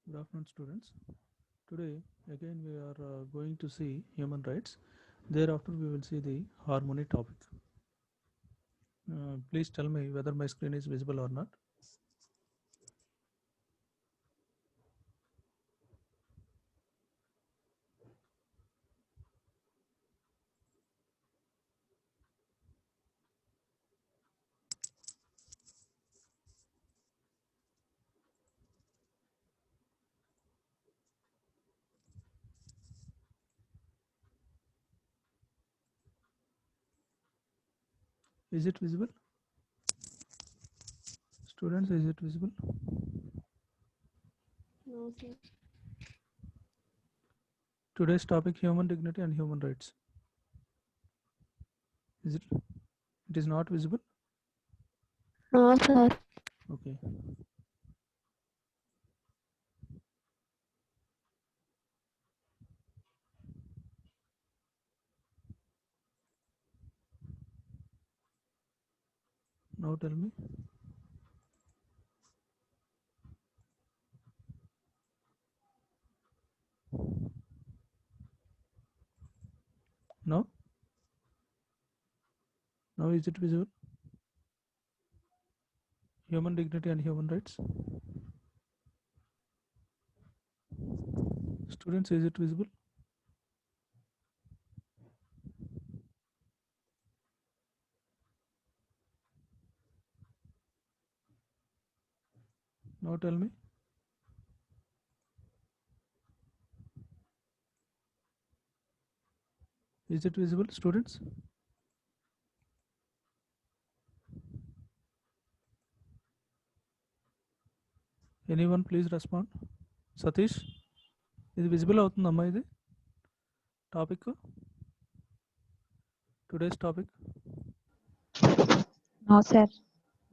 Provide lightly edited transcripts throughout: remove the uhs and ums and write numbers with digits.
Good afternoon, students. Today, again, we are going to see human rights. Thereafter, we will see the harmony topic. Please tell me whether my screen is visible or not. Is it visible? Students, is it visible? No, sir. Today's topic human dignity and human rights. Is it? It is not visible? No, sir. Okay. Now tell me. Now? Now is it visible? Human dignity and human rights. Students, is it visible? Now tell me. Is it visible, students? Anyone please respond. Satish, ఇది visible అవుతుందమ్మా ఇది topic today's topic No, sir.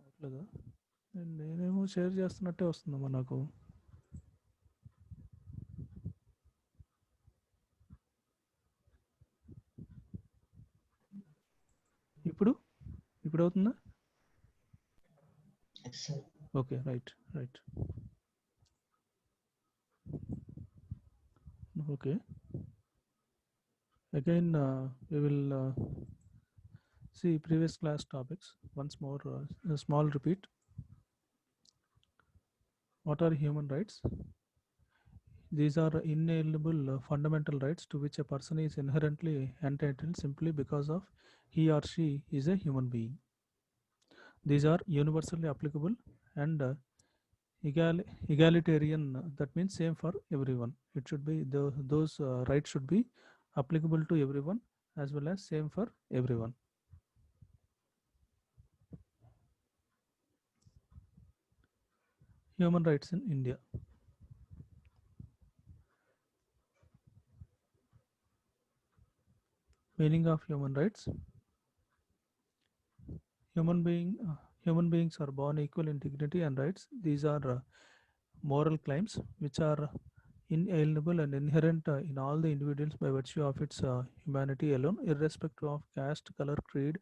అవట్లేదా నేనేమో share చేస్తున్నట్టే వస్తుందమ్మా నాకు ఇప్పుడు ఇప్పుడు అవుతుందా okay right right okay again we will see previous class topics once more. A small repeat. What are human rights? These are inalienable fundamental rights to which a person is inherently entitled simply because of he or she is a human being. These are universally applicable and egalitarian. That means same for everyone. It should be those rights should be applicable to everyone as well as same for everyone. Human rights in India. Meaning of human rights. Human beings are born equal in dignity and rights. These are moral claims which are inalienable and inherent in all the individuals by virtue of its humanity alone, irrespective of caste, color, creed,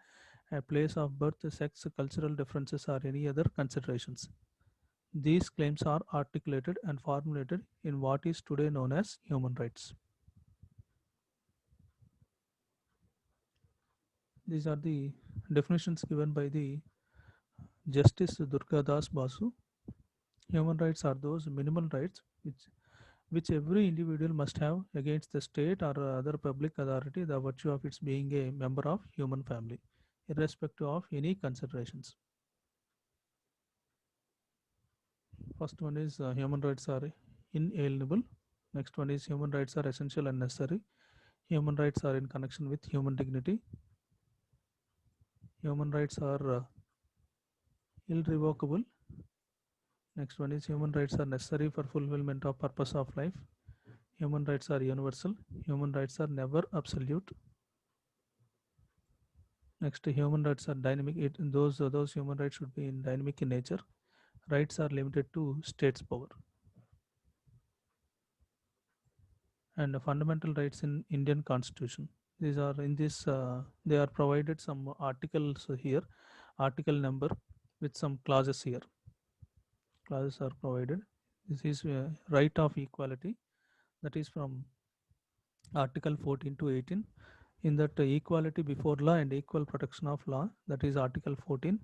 a place of birth, sex, cultural differences, or any other considerations. These claims are articulated and formulated in what is today known as human rights. These are the definitions given by the Justice Durga Das Basu. Human rights are those minimal rights which every individual must have against the state or other public authority, the virtue of its being a member of human family, irrespective of any considerations. First one is human rights are inalienable. Next one is human rights are essential and necessary. Human rights are in connection with human dignity. Human rights are irrevocable. Next one is human rights are necessary for fulfillment of purpose of life. Human rights are universal. Human rights are never absolute. Next, human rights are dynamic. Those human rights should be in dynamic in nature. Rights are limited to states' power. And fundamental rights in Indian Constitution. These are in this. They are provided some articles here, article number with some clauses here. Clauses are provided. This is right of equality, that is from Article 14 to 18. In that equality before law and equal protection of law, that is Article 14.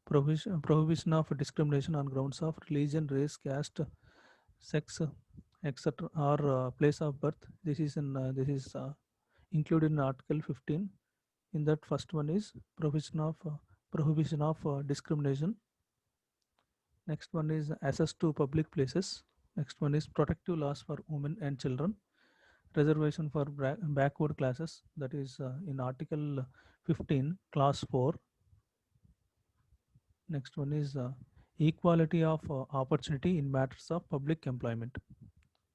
Prohibition of discrimination on grounds of religion, race, caste, sex, etc., or place of birth. This is included in Article 15. In that first one is prohibition of discrimination. Next one is access to public places. Next one is protective laws for women and children. Reservation for backward classes, that is in Article 15, Clause 4. Next one is equality of opportunity in matters of public employment.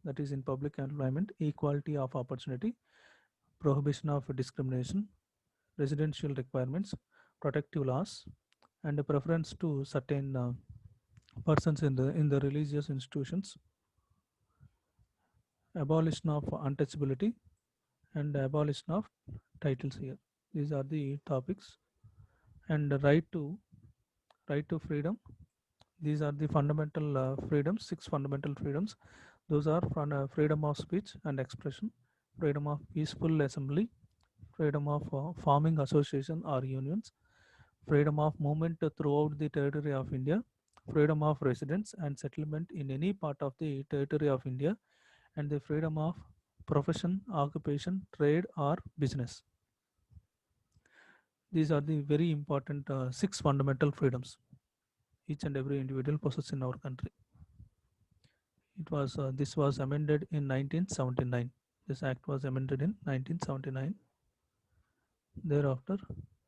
That is in public employment, equality of opportunity, prohibition of discrimination, residential requirements, protective laws, and a preference to certain persons in the religious institutions, abolition of untouchability, and abolition of titles here. These are the topics. And the right to freedom. These are the fundamental freedoms, six fundamental freedoms. Those are from freedom of speech and expression, freedom of peaceful assembly, freedom of forming association or unions, freedom of movement throughout the territory of India, freedom of residence and settlement in any part of the territory of India, and the freedom of profession, occupation, trade, or business. These are the very important six fundamental freedoms each and every individual possesses in our country. This was amended in 1979. This act was amended in 1979. Thereafter,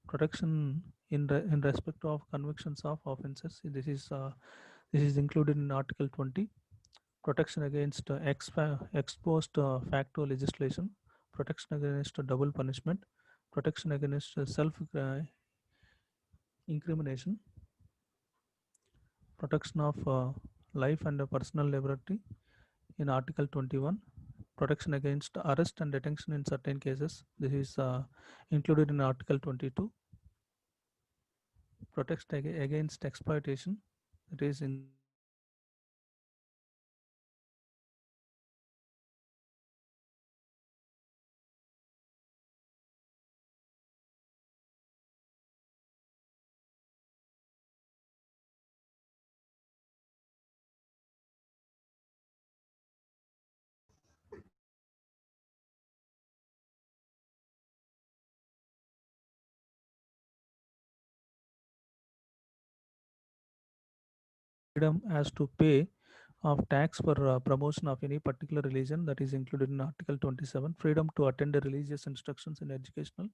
protection in respect of convictions of offences. This is included in Article 20. Protection against ex post facto legislation. Protection against double punishment. Protection against self incrimination. Protection of life and personal liberty in Article 21. Protection against arrest and detention in certain cases. This is included in Article 22. Protection against exploitation. It is in the Article 23. Protection against exploitation of vulnerable communities. Freedom as to pay of tax for promotion of any particular religion, that is included in Article 27. Freedom to attend the religious instructions in educational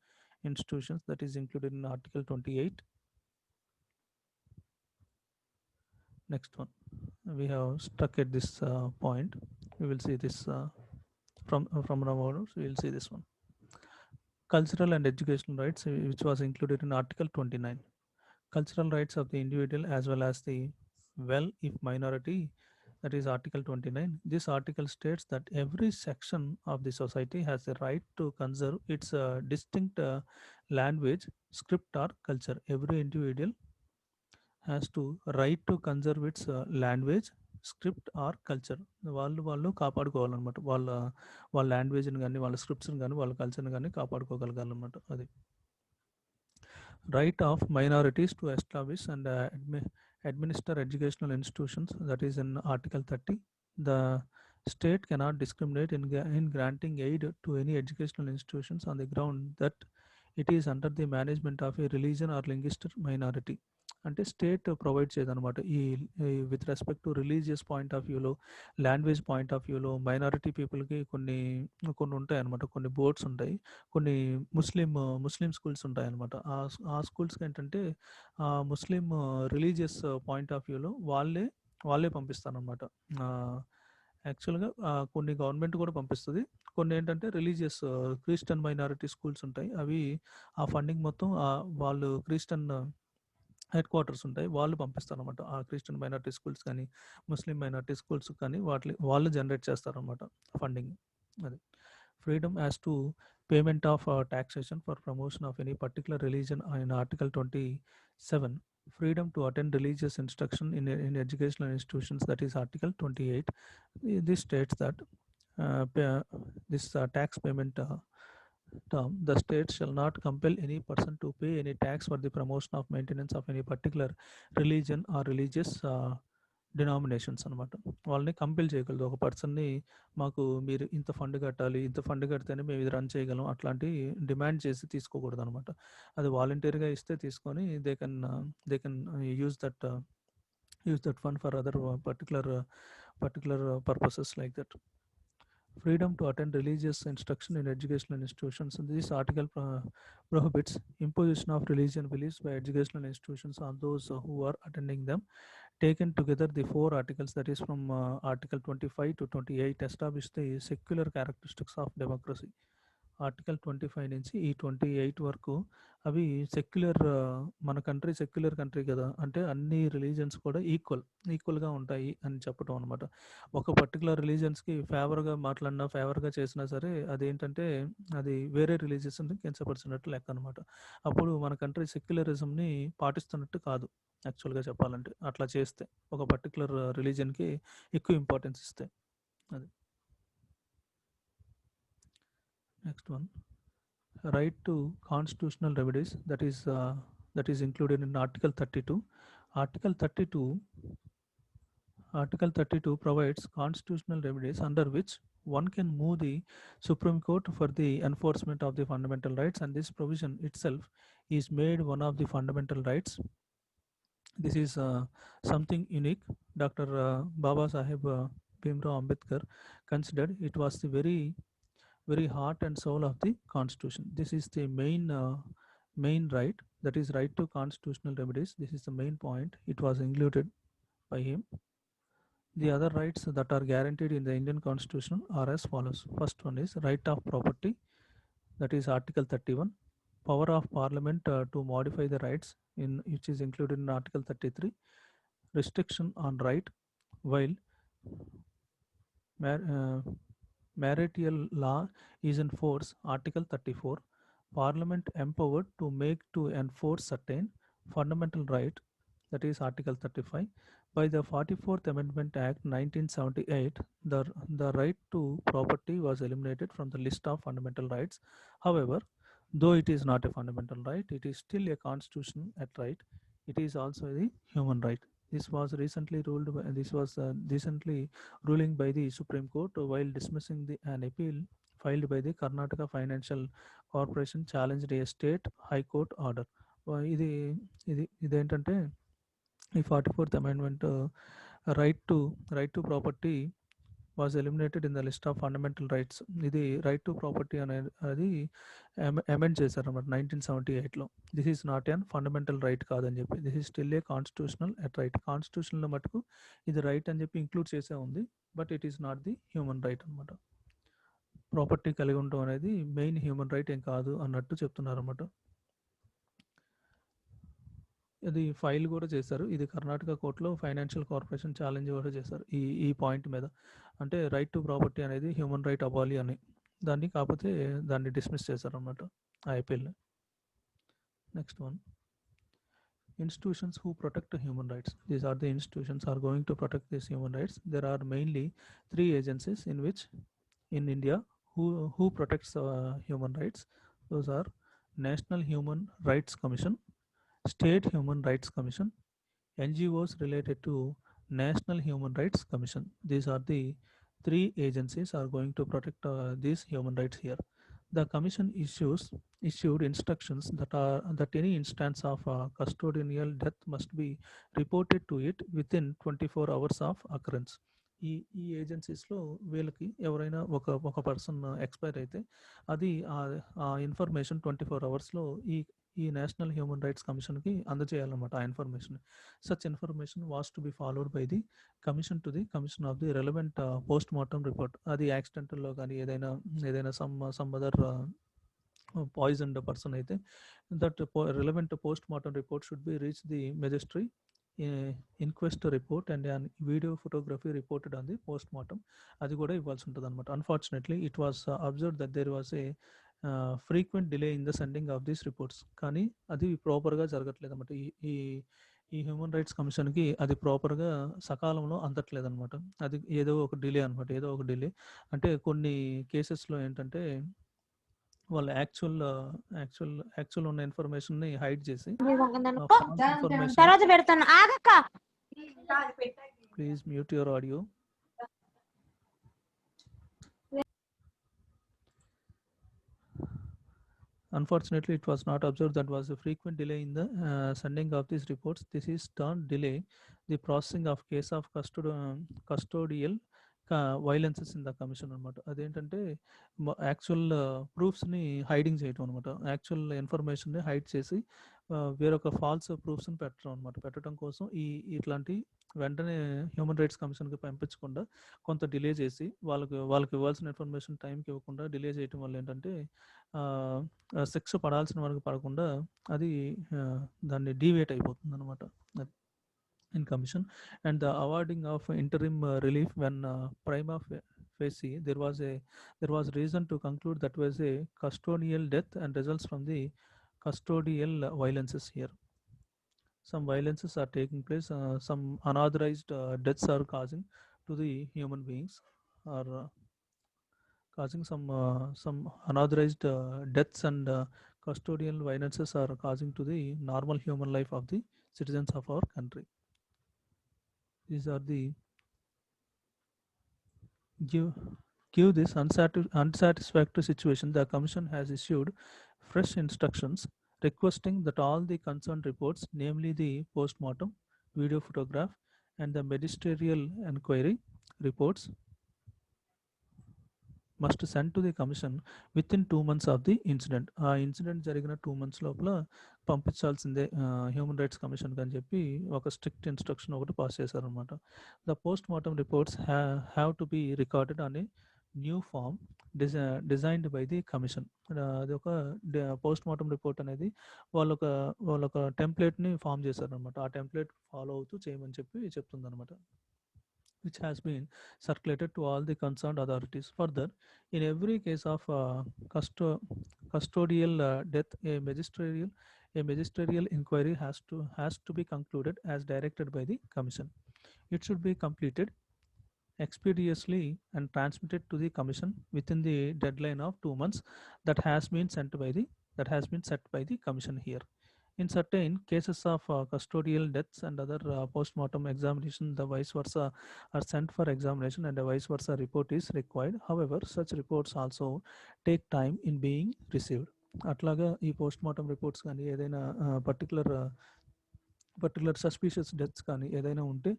institutions, that is included in Article 28. Next one, we have stuck at this point. We will see this from now onwards. We will see this one. Cultural and educational rights, which was included in Article 29. Cultural rights of the individual as well as the well if minority, that is Article 29. This article states that every section of the society has the right to conserve its distinct language, script, or culture. Every individual has to right to conserve its language, script or culture. వాళ్ళు కాపాడుకోవాలన్నమాట. వాళ్ళ లాంగ్వేజ్ని కానీ వాళ్ళ స్క్రిప్ట్స్ని కానీ వాళ్ళ కల్చర్ని కానీ కాపాడుకోగలగాలన్నమాట. అది right of minorities to establish and administer educational institutions, that is in Article 30. The state cannot discriminate in granting aid to any educational institutions on the ground that it is under the management of a religion or linguistic minority. అంటే state provide చేయదన్నమాట with respect to religious point of వ్యూలో, language point of వ్యూలో minority పీపుల్కి కొన్ని కొన్ని ఉంటాయి అనమాట. కొన్ని బోర్డ్స్ ఉంటాయి, కొన్ని ముస్లిం స్కూల్స్ ఉంటాయి అనమాట. ఆ స్కూల్స్కి ఏంటంటే ముస్లిం రిలీజియస్ పాయింట్ ఆఫ్ వ్యూలో వాళ్ళే పంపిస్తారనమాట. యాక్చువల్గా కొన్ని గవర్నమెంట్ కూడా పంపిస్తుంది, కొన్ని ఏంటంటే రిలీజియస్ క్రిస్టియన్ మైనారిటీ స్కూల్స్ ఉంటాయి. అవి ఆ ఫండింగ్ మొత్తం వాళ్ళు క్రిస్టియన్ హెడ్ క్వార్టర్స్ ఉంటాయి, వాళ్ళు పంపిస్తారనమాట. ఆ క్రిస్టియన్ మైనారిటీ స్కూల్స్ కానీ ముస్లిం మైనారిటీ స్కూల్స్ కానీ వాళ్ళు జనరేట్ చేస్తారనమాట ఫండింగ్. అది freedom as to payment of taxation for promotion of any particular religion in Article 27. freedom to attend religious instruction in educational institutions, that is article 28. This states that this tax payment term, the state shall not compel any person to pay any tax for the promotion of maintenance of any particular religion or religious denominations అనమాట. వాళ్ళని compel చేయగలదు. ఒక పర్సన్ని మాకు మీరు ఇంత fund కట్టాలి, ఇంత ఫండ్ కడితేనే మేము ఇది రన్ చేయగలం అట్లాంటి డిమాండ్ చేసి తీసుకోకూడదు అనమాట. అది వాలంటీర్గా ఇస్తే తీసుకొని they can use that fund for other particular purposes like that. Freedom to attend religious instruction in educational institutions. This article prohibits imposition of religion beliefs by educational institutions on those who are attending them. Taken together, the four articles, that is from Article 25 to 28, establish the secular characteristics of democracy. Article 25 నుంచి ఈ 28 వరకు అవి secular, మన country secular country కదా, అంటే అన్ని religions కూడా ఈక్వల్గా ఉంటాయి అని చెప్పడం అనమాట. ఒక పర్టికులర్ రిలీజియన్స్కి ఫేవర్గా మాట్లాడినా ఫేవర్గా చేసినా సరే అదేంటంటే అది వేరే రిలీజియన్స్ని కించపరిచినట్టు లెక్క అనమాట. అప్పుడు మన కంట్రీ సెక్యులరిజంని పాటిస్తున్నట్టు కాదు యాక్చువల్గా చెప్పాలంటే. అట్లా చేస్తే ఒక పర్టికులర్ రిలీజియన్కి ఎక్కువ ఇంపార్టెన్స్ ఇస్తే అది. Next one, right to constitutional remedies, that is included in Article 32. Article 32 Article 32 provides constitutional remedies under which one can move the Supreme Court for the enforcement of the fundamental rights, and this provision itself is made one of the fundamental rights. This is something unique. Dr. Baba Saheb Bhimrao Ambedkar considered it was the very heart and soul of the constitution. This is the main right, that is right to constitutional remedies. This is the main point. It was included by him. The other rights that are guaranteed in the Indian constitution are as follows. First one is right of property, that is article 31. Power of parliament to modify the rights, in which is included in article 33. Restriction on right while marital law is in force, article 34. Parliament empowered to make to enforce certain fundamental right, that is article 35. By the 44th Amendment Act 1978, the right to property was eliminated from the list of fundamental rights. However, though it is not a fundamental right, it is still a constitutional right. It is also the human right. This was recently ruling by the Supreme Court while dismissing an appeal filed by the Karnataka Financial Corporation challenged a state high court order. ఇదేంటంటే ఈ 44th amendment right to property was eliminated in the list of fundamental rights. ఇది right to property అనేది amend చేశారన్నమాట 1978లో. This is not an fundamental right కాదని చెప్పి, this is still a constitutional right. కాన్స్టిట్యూషన్లో మటుకు ఇది రైట్ అని చెప్పి ఇంక్లూడ్ చేసే ఉంది, but it is not the human right అనమాట. ప్రాపర్టీ కలిగి ఉండటం అనేది మెయిన్ హ్యూమన్ రైట్ ఏం కాదు అన్నట్టు చెప్తున్నారు అనమాట. ఇది ఫైల్ కూడా చేశారు. ఇది కర్ణాటక కోర్టులో ఫైనాన్షియల్ కార్పొరేషన్ ఛాలెంజ్ కూడా చేశారు ఈ పాయింట్ మీద. అంటే రైట్ టు ప్రాపర్టీ అనేది హ్యూమన్ రైట్ అవ్వాలి అని, కాకపోతే దాన్ని డిస్మిస్ చేశారన్నమాట ఆ ఐపీఎల్ని. Next one, institutions who protect human rights. These are the institutions are going to protect these human rights. There are mainly 3 agencies in India who protects human rights. Those are National Human Rights Commission, State Human Rights Commission, NGOs related to National Human Rights Commission. These are the 3 agencies are going to protect these human rights here. The commission issued instructions that any instance of custodial death must be reported to it within 24 hours of occurrence. ఈ ఏజెన్సీస్లో వీళ్ళకి ఎవరైనా ఒక person expire అయితే అది ఆ information 24 అవర్స్లో ఈ national human rights కమిషన్కి అందజేయాలన్నమాట ఆ information. Such information was to be followed by the commission to the commission of the relevant post mortem report. అది యాక్సిడెంటల్లో కానీ ఏదైనా సమ్ అదర్ పాయిజన్డ్ పర్సన్ అయితే that relevant post mortem report should be reach the మెజిస్ట్రీ inquest report and an video photography reported on the post-mortem. అది కూడా ఇవ్వాల్సి ఉంటుంది అనమాట. Unfortunately it was observed that there was a frequent delay in the sending of these reports. కానీ అది ప్రాపర్గా జరగట్లేదు అనమాట. ఈ ఈ హ్యూమన్ రైట్స్ కమిషన్కి అది ప్రాపర్గా సకాలంలో అందట్లేదన్నమాట. అది ఏదో ఒక డిలే అనమాట. ఏదో ఒక డిలే అంటే కొన్ని కేసెస్లో ఏంటంటే వాళ్ళు యాక్చువల్ ఉన్న ఇన్ఫర్మేషన్ని హైడ్ చేసి ఫాల్స్ ఇన్ఫర్మేషన్. తర్వాత పెడతాను ఆగక్క. Please mute your audio. Unfortunately, it was not observed that was a frequent delay in the sending of these reports. This is termed delay the processing of case of custodial violences in the commission అనమాట. అదేంటంటే actual ప్రూఫ్స్ని hiding చేయటం అనమాట. Actual ఇన్ఫర్మేషన్ని hide చేసి వేరొక falls ప్రూఫ్స్ని పెట్టడం అనమాట. పెట్టడం కోసం ఇట్లాంటి వెంటనే హ్యూమన్ రైట్స్ కమిషన్కి పంపించకుండా కొంత డిలే చేసి వాళ్ళకి ఇవ్వాల్సిన ఇన్ఫర్మేషన్ టైంకి ఇవ్వకుండా డిలే చేయటం వల్ల ఏంటంటే శిక్ష పడాల్సిన వరకు పడకుండా అది దాన్ని డీవియేట్ అయిపోతుంది అనమాట in commission. And the awarding of interim relief when prima facie there was reason to conclude that was a custodial death and results from the custodial violences here. Some violences are taking place, some unauthorized deaths are causing to the human beings, or causing some unauthorized deaths and custodial violences are causing to the normal human life of the citizens of our country. These are the give this unsatisfactory situation. The commission has issued fresh instructions requesting that all the concerned reports, namely the post-mortem, video photograph and the magisterial inquiry reports, must send to the commission within 2 months of the incident. ఆ incident జరిగిన 2 months లోపల పంపించాల్సిందే human rights commission అని చెప్పి ఒక strict instruction ఒకటి pass చేశారనమాట. The post mortem reports have to be recorded on a new form designed by the commission. అది ఒక పోస్ట్ మార్టం రిపోర్ట్ అనేది వాళ్ళొక టెంప్లెట్ని ఫామ్ చేశారనమాట. ఆ టెంప్లెట్ ఫాలో అవుతూ చేయమని చెప్పి చెప్తుందనమాట, which has been circulated to all the concerned authorities. Further, in every case of custodial death, a magisterial inquiry has to be concluded as directed by the commission. It should be completed expeditiously and transmitted to the commission within the deadline of 2 months that has been set by the commission here. In certain cases of custodial deaths and other post-mortem examination, the vice versa are sent for examination and a vice versa report is required. However, such reports also take time in being received. అట్లాగా ఈ post-mortem reports కానీ ఏదైనా particular suspicious deaths కానీ ఏదైనా ఉంటే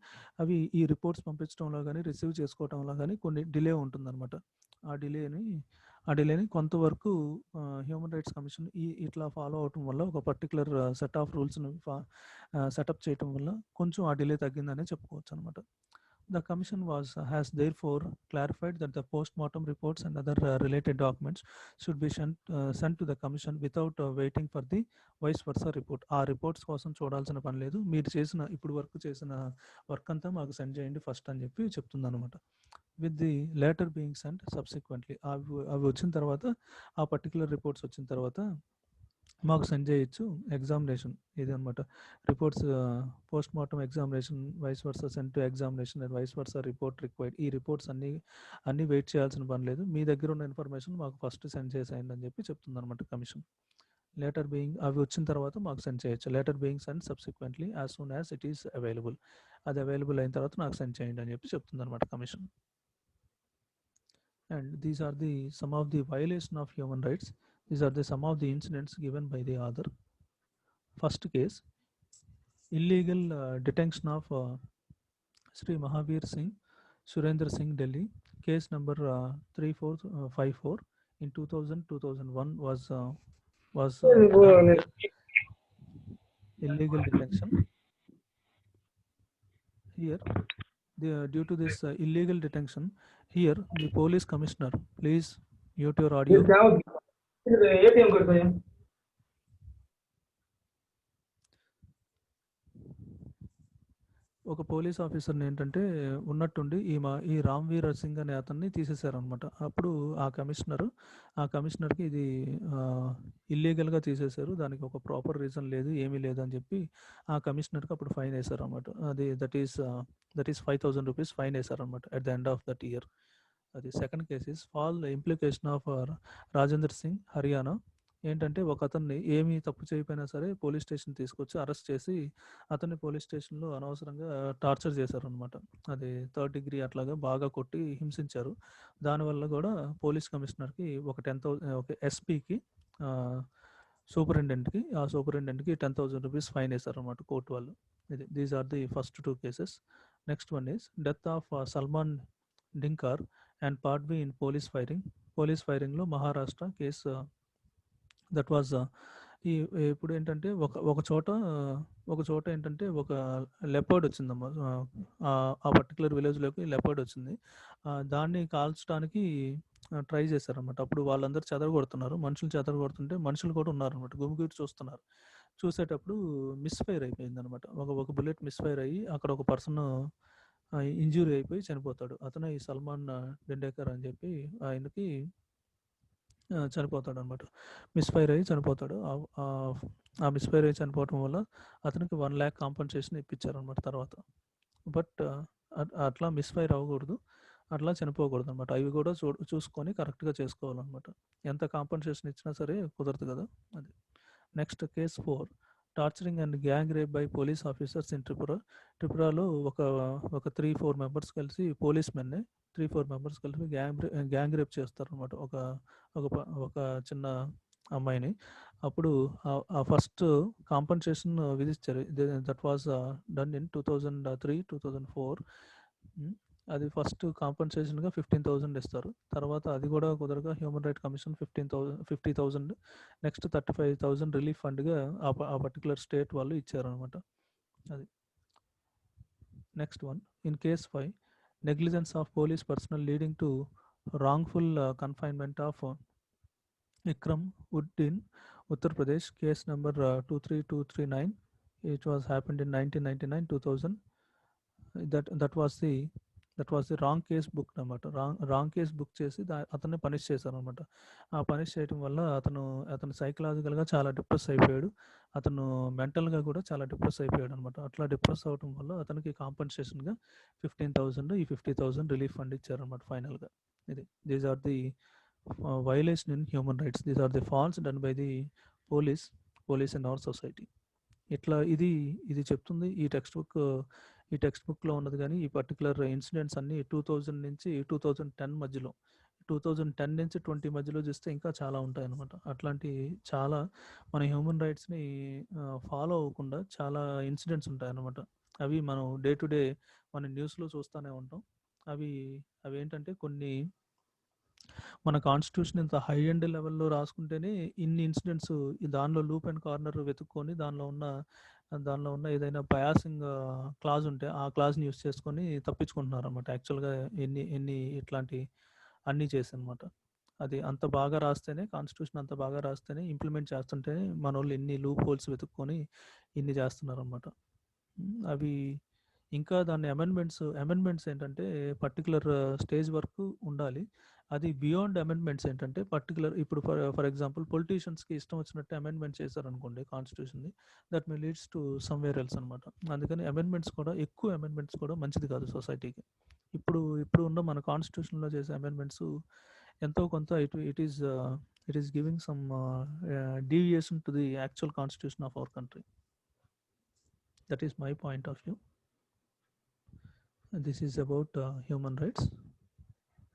అవి ఈ reports పంపించడంలో కానీ రిసీవ్ చేసుకోవడంలో కానీ కొన్ని డిలే ఉంటుందన్నమాట. ఆ డిలేని కొంతవరకు హ్యూమన్ రైట్స్ కమిషన్ ఇట్లా ఫాలో అవటం వల్ల ఒక పర్టికులర్ సెట్ ఆఫ్ రూల్స్ని సెటప్ చేయటం వల్ల కొంచెం ఆ డిలే తగ్గిందనే చెప్పుకోవచ్చు అనమాట. The commission has therefore clarified that the post-mortem reports and other related documents should be sent to the commission without waiting for the vice versa report. ఆ reports కోసం చూడాల్సిన పని లేదు, మీరు ఇప్పుడు వరకు చేసిన వర్క్ అంతా మాకు సెండ్ చేయండి ఫస్ట్ అని చెప్పి చెప్తుంది అనమాట. With the later being sent subsequently, అవి వచ్చిన తర్వాత ఆ పర్టికులర్ రిపోర్ట్స్ వచ్చిన తర్వాత మాకు సెండ్ చేయొచ్చు. ఎగ్జామినేషన్ ఇది అనమాట. Reports post mortem examination, vice versa send to examination and vice versa report required. ఈ రిపోర్ట్స్ అన్నీ వెయిట్ చేయాల్సిన పని లేదు, మీ దగ్గర ఉన్న ఇన్ఫర్మేషన్ మాకు ఫస్ట్ సెండ్ చేసేయండి అని చెప్పి చెప్తుంది అనమాట కమిషన్. లేటర్ బీయింగ్, అవి వచ్చిన తర్వాత మాకు సెండ్ చేయొచ్చు. Later being send subsequently as soon as it is available. అది అవైలబుల్ అయిన తర్వాత నాకు సెండ్ చేయండి అని చెప్పి చెప్తుంది అనమాట commission. And these are some of the violation of human rights. These are some of the incidents given by the author. First case, illegal detention of Sri Mahavir Singh, Surendra Singh, Delhi. Case number 3454 in 2000-2001 was illegal detention. Here, due to this illegal detention, here the police commissioner, please mute your audio. ఒక police ఆఫీసర్ని ఏంటంటే ఉన్నట్టుండి ఈ రామ్‌వీర్ సింగ్ అనే అతన్ని తీసేశారనమాట. అప్పుడు ఆ కమిషనర్‌కి ఇది ఇల్లీగల్‌గా తీసేశారు. దానికి ఒక ప్రాపర్ రీజన్ లేదు. ఏమీ లేదని చెప్పి ఆ కమిషనర్‌కి అప్పుడు ఫైన్ ఏశారనమాట. దట్ ఈస్ ₹5,000 ఫైన్ ఏశారనమాట at the end of that year. అది second case is fall implication of Rajender Singh, Haryana. ఏంటంటే ఒకతన్ని ఏమీ తప్పు చేయకపోయినా సరే పోలీస్ స్టేషన్ తీసుకొచ్చి అరెస్ట్ చేసి అతన్ని పోలీస్ స్టేషన్‌లో అనవసరంగా టార్చర్ చేశారనమాట. అది థర్డ్ డిగ్రీ అట్లాగా బాగా కొట్టి హింసించారు. దానివల్ల గూడా పోలీస్ కమిషనర్‌కి ఒక ఎస్‌పీకి ఆహ్, సూపరింటెండెంట్‌కి ₹10,000 ఫైన్ ఏశారనమాట కోర్ట్ వాళ్ళు. These are the first 2 cases. Next one is death of Salman Dinkar and Padvi in police ఫైరింగ్‌లో మహారాష్ట్ర కేసు దట్ వాజ్ ఈ ఇప్పుడు ఏంటంటే ఒక చోట ఏంటంటే ఒక లెపర్డ్ వచ్చిందమ్మా. ఆ పర్టిక్యులర్ విలేజ్‌లోకి లెపర్డ్ వచ్చింది. దాన్ని కాల్చడానికి ట్రై చేశారనమాట. అప్పుడు వాళ్ళందరూ చెదరగొడుతున్నారు. మనుషులు చెదరగొడుతుంటే మనుషులు కూడా ఉన్నారనమాట. గుమిగూడి చూస్తున్నారు. చూసేటప్పుడు మిస్‌ఫైర్ అయిపోయిందనమాట. ఒక బుల్లెట్ మిస్‌ఫైర్ అయ్యి అక్కడ ఒక పర్సన్ ఇంజ్యూరీ అయిపోయి చనిపోతాడు. అతనే ఈ సల్మాన్ డెండేకర్ అని చెప్పి ఆయనకి చనిపోతాడనమాట. మిస్‌ఫైర్ అయ్యి చనిపోతాడు. ఆ మిస్‌ఫైర్ అయ్యి చనిపోవటం వల్ల అతనికి 1,00,000 కాంపెన్సేషన్ ఇప్పించారనమాట తర్వాత. బట్ అట్లా మిస్‌ఫైర్ అవ్వకూడదు. అట్లా చనిపోకూడదనమాట. అవి కూడా చూసుకొని కరెక్ట్‌గా చేసుకోవాలనమాట. ఎంత కాంపెన్సేషన్ ఇచ్చినా సరే కుదరదు కదా! అది. Next case 4 torturing and gang rape by police officers in Tripura. త్రిపురలో ఒక 3, 4 మెంబర్స్ కలిసి పోలీస్ మెన్‌ని 3, 4 మెంబర్స్ కలిసి గ్యాంగ్ రేప్ చేస్తారనమాట. ఒక ప ఒక చిన్న అమ్మాయిని. అప్పుడు ఆ ఫస్ట్ కాంపెన్సేషన్ విధించారు. That was done in 2003, 2004. అది ఫస్ట్ కాంపెన్సేషన్‌గా 15,000 ఇస్తారు. తర్వాత అది కూడా కుదరక human right commission 50,000 next 35,000 relief ఫండ్‌గా ఆ పర్టిక్యులర్ స్టేట్ వాళ్ళు ఇచ్చారనమాట. అది. Next one in case 5 negligence of police personnel leading to wrongful confinement of Ikram Wood in Uttar Pradesh, case number 23239. It was happened in 1999, 2000. That was the wrong case book అనమాట. Wrong case book చేసి అతన్ని punish చేశారనమాట. ఆ punish చేయడం వల్ల అతను సైకలాజికల్‌గా చాలా డిప్రెస్ అయిపోయాడు. అతను మెంటల్‌గా కూడా చాలా డిప్రెస్ అయిపోయాడు అనమాట. అట్లా డిప్రెస్ అవ్వటం వల్ల అతనికి కాంపెన్సేషన్‌గా 15,000 ఈ 50,000 రిలీఫ్ ఫండ్ ఇచ్చారనమాట ఫైనల్‌గా. These are the violation in human rights. These are the faults done by the police in our society. ఇట్లా ఇది చెప్తుంది ఈ టెక్స్ట్ బుక్‌లో ఉన్నది కానీ ఈ పర్టిక్యులర్ ఇన్సిడెంట్స్ అన్నీ 2000 నుంచి 2010 మధ్యలో 2010 నుంచి 20 మధ్యలో చూస్తే ఇంకా చాలా ఉంటాయన్నమాట. అట్లాంటి చాలా మన హ్యూమన్ రైట్స్‌ని ఫాలో అవ్వకుండా చాలా ఇన్సిడెంట్స్ ఉంటాయన్నమాట. అవి మనం డే టు డే మన న్యూస్‌లో చూస్తూనే ఉంటాం. అవేంటంటే కొన్ని మన కాన్స్టిట్యూషన్ ఇంత హై ఎండ్ లెవెల్‌లో రాసుకుంటేనే ఇన్ని ఇన్సిడెంట్స్ దానిలో లూప్ అండ్ కార్నర్ వెతుక్కొని దానిలో ఉన్న ఏదైనా బయాసింగ్ క్లాజ్ ఉంటే ఆ క్లాజ్‌ని యూజ్ చేసుకొని తప్పించుకుంటున్నారనమాట. యాక్చువల్‌గా ఎన్ని ఇట్లాంటి అన్నీ చేసనమాట. అది అంత బాగా రాస్తేనే కాన్స్టిట్యూషన్ అంత బాగా రాస్తేనే ఇంప్లిమెంట్ చేస్తుంటేనే మనోళ్ళు ఎన్ని లూప్ హోల్స్ వెతుక్కొని ఇన్ని చేస్తున్నారనమాట. అవి ఇంకా దాన్ని అమెండ్మెంట్స్ ఏంటంటే పర్టిక్యులర్ స్టేజ్ వరకు ఉండాలి. అది బియాండ్ అమెండ్మెంట్స్ ఏంటంటే పర్టిక్యులర్ ఇప్పుడు ఫర్ ఎగ్జాంపుల్ పొలిటీషియన్స్‌కి ఇష్టం వచ్చినట్టు అమెండ్మెంట్ చేశారనుకోండి కాన్స్టిట్యూషన్‌ని, that may leads to somewhere else అనమాట. అందుకని ఎక్కువ అమెండ్మెంట్స్ కూడా మంచిది కాదు సొసైటీకి. ఇప్పుడు ఉన్న మన కాన్స్టిట్యూషన్‌లో చేసే అమెండ్మెంట్స్ ఎంతో కొంత it is giving some deviation to the actual constitution of our country. That is my point of view. This is about human rights,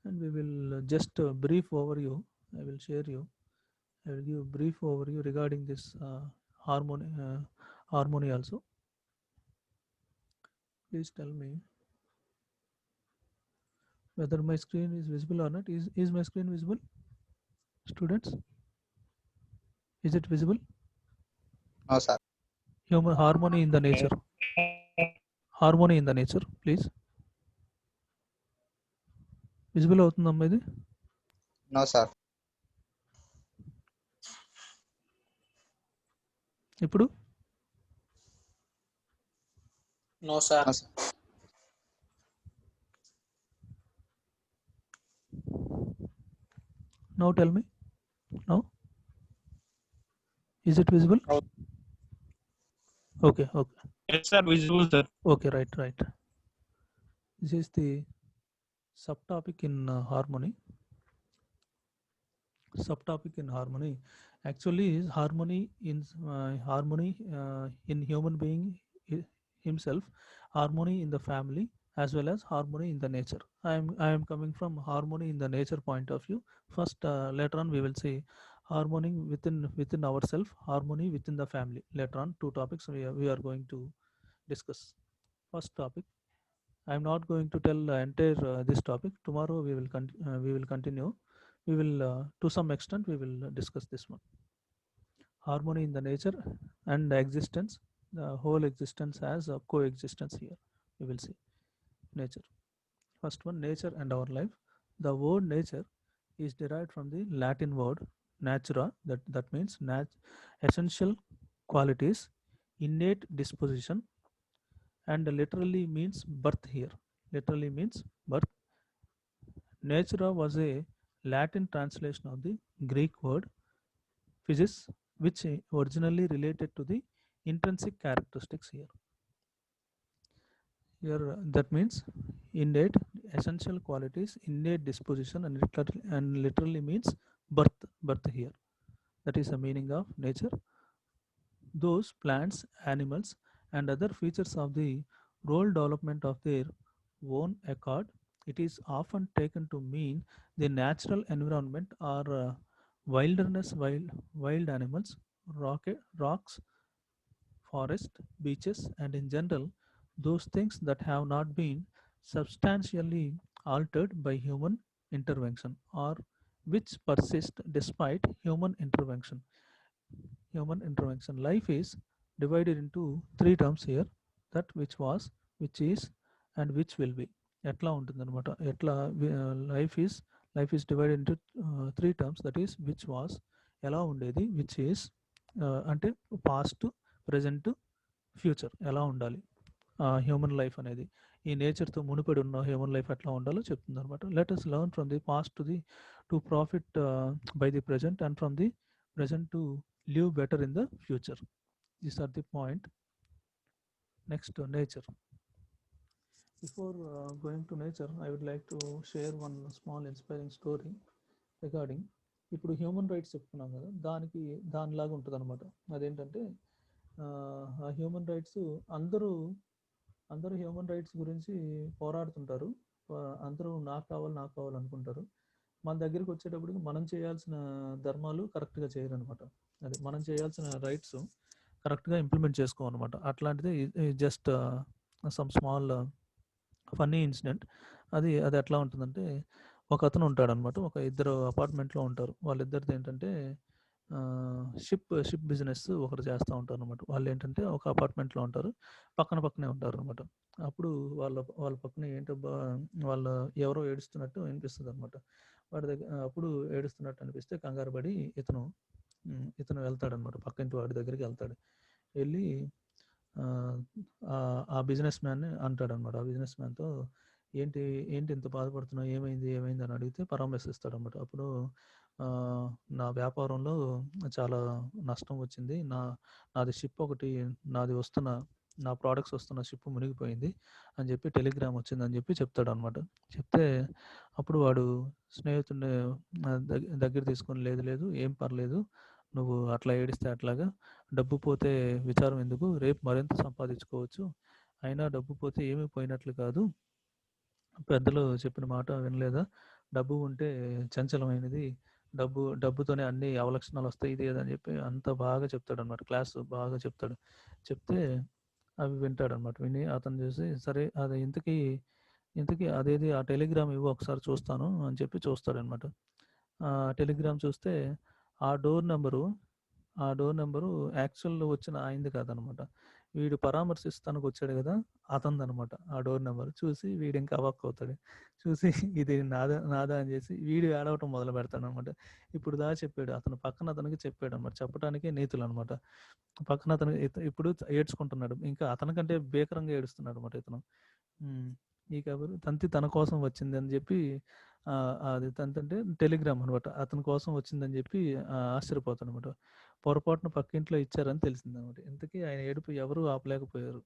and we will just brief overview. I will give a brief overview regarding this harmony also. Please tell me whether my screen is visible or not. Is my screen visible, students? Is it visible? No, sir. Human harmony in the nature. Harmony in the nature, please. Visible అవుతుందమ్మా ఇది? No, sir. ఇప్పుడు No, sir. No, sir. Now tell me. Now, is it visible? No. Okay. Yes, sir. Visible, sir. Okay. Right. This is the subtopic in harmony. Subtopic in harmony actually is harmony in human being himself, harmony in the family, as well as harmony in the nature. I am coming from harmony in the nature point of view first. Later on we will see harmony within ourselves, harmony within the family. Later on, two topics we are going to discuss. First topic, I am not going to tell entire this topic. Tomorrow we will continue. We will to some extent we will discuss this one. Harmony in the nature and the existence, the whole existence has a coexistence here. We will see nature. First one, nature and our life. The word nature is derived from the Latin word natura, that means essential qualities, innate disposition, and literally means birth here. Literally means birth. Natura was a Latin translation of the Greek word physis, which originally related to the intrinsic characteristics here. Here that means innate, essential qualities, innate disposition, and literally means birth here. That is the meaning of nature. Those plants, animals, and other features of the role development of their own accord. It is often taken to mean the natural environment or wilderness, wild animals, rocks, forest, beaches, and in general, those things that have not been substantially altered by human intervention or which persist despite human intervention. Life is divided into three terms here: that which was, which is, and which will be. ఎట్లా ఉంటుందన్నమాట, ఎట్లా life is divided into three terms. That is which was, ఎలా ఉండేది, which is అంటే past, present, future ఎలా ఉండాలి human life అనేది. ఈ నేచర్తో ముడిపడి ఉన్న హ్యూమన్ లైఫ్ ఎట్లా ఉండాలో చెప్తుంది అనమాట. Let us learn from the past to profit by the present, and from the present to live better in the future. These are the point. Next, nature. Before going to nature, I would like to share one small inspiring story regarding, ఇప్పుడు human rights చెప్పుకున్నాం కదా, దానిలాగా ఉంటుంది అనమాట. అదేంటంటే ఆ human rights అందరూ human rights గురించి పోరాడుతుంటారు. అందరూ నాకు కావాలి అనుకుంటారు. మన దగ్గరికి వచ్చేటప్పటికి మనం చేయాల్సిన ధర్మాలు కరెక్ట్గా చేయరు అనమాట. అది మనం చేయాల్సిన రైట్స్ కరెక్ట్గా ఇంప్లిమెంట్ చేసుకోమన్నమాట. అట్లాంటిది just some small funny incident. అది ఎట్లా ఉంటుందంటే, ఒక అతను ఉంటాడనమాట. ఒక ఇద్దరు అపార్ట్మెంట్లో ఉంటారు. వాళ్ళిద్దరిది ఏంటంటే షిప్ బిజినెస్ ఒకరు చేస్తూ ఉంటారు అనమాట. వాళ్ళు ఏంటంటే ఒక అపార్ట్మెంట్లో ఉంటారు, పక్కనే ఉంటారు అనమాట. అప్పుడు వాళ్ళ పక్కన ఏంటబ్బా, వాళ్ళ ఎవరో ఏడుస్తున్నట్టు అనిపిస్తుంది అనమాట. వాడి దగ్గర అప్పుడు ఏడుస్తున్నట్టు అనిపిస్తే కంగారు పడి ఇతను వెళ్తాడనమాట, పక్కింటి వాడి దగ్గరికి వెళ్తాడు. వెళ్ళి ఆ బిజినెస్ మ్యాన్ని అంటాడనమాట. ఆ బిజినెస్ మ్యాన్తో ఏంటి ఇంత బాధపడుతున్నావు, ఏమైంది అని అడిగితే పరామర్శిస్తాడనమాట. అప్పుడు నా వ్యాపారంలో చాలా నష్టం వచ్చింది, నాది షిప్ ఒకటి, నా ప్రోడక్ట్స్ వస్తున్న షిప్ మునిగిపోయింది అని చెప్పి టెలిగ్రామ్ వచ్చిందని చెప్పి చెప్తాడనమాట. చెప్తే అప్పుడు వాడు స్నేహితుడిని దగ్గర తీసుకొని, లేదు ఏం పర్లేదు, నువ్వు అట్లా ఏడిస్తే అట్లాగా, డబ్బు పోతే విచారం ఎందుకు, రేపు మరింత సంపాదించుకోవచ్చు, అయినా డబ్బు పోతే ఏమీ పోయినట్లు కాదు, పెద్దలు చెప్పిన మాట వినలేదా, డబ్బు ఉంటే చంచలమైనది, డబ్బుతోనే అన్ని అవలక్షణాలు వస్తాయి, ఇది అని చెప్పి అంత బాగా చెప్తాడు అనమాట. క్లాస్ బాగా చెప్తాడు. చెప్తే అవి వింటాడనమాట. విని అతను చూసి, సరే అది ఇంతకీ అదేది, ఆ టెలిగ్రామ్ ఇవ్వు ఒకసారి చూస్తాను అని చెప్పి చూస్తాడనమాట. ఆ టెలిగ్రామ్ చూస్తే ఆ డోర్ నెంబరు యాక్చువల్ వచ్చిన ఆయనది కాదనమాట. వీడు పరామర్శిస్తానికి వచ్చాడు కదా, అతనిదనమాట ఆ డోర్ నెంబర్. చూసి వీడు ఇంకా అవాక్ అవుతాడు. చూసి ఇది నాదా నాదా అని చేసి వీడు ఏడవటం మొదలు పెడతాడనమాట. ఇప్పుడు దాకా చెప్పాడు, అతను పక్కన అతనికి చెప్పాడనమాట. చెప్పడానికే నీతులనమాట. పక్కన అతను ఇప్పుడు ఏడ్చుకుంటున్నాడు. ఇంకా అతనికంటే భీకరంగా ఏడుస్తున్నాడు అనమాట ఇతను. ఈ కబురు తంతి తన కోసం వచ్చింది అని చెప్పి అది తంతి అంటే టెలిగ్రామ్ అనమాట. అతని కోసం వచ్చిందని చెప్పి ఆశ్చర్యపోతాడు అనమాట. పొరపాటున పక్కింట్లో ఇచ్చారని తెలిసిందనమాట. ఇంతకీ ఆయన ఏడుపు ఎవరు ఆపలేకపోయారు.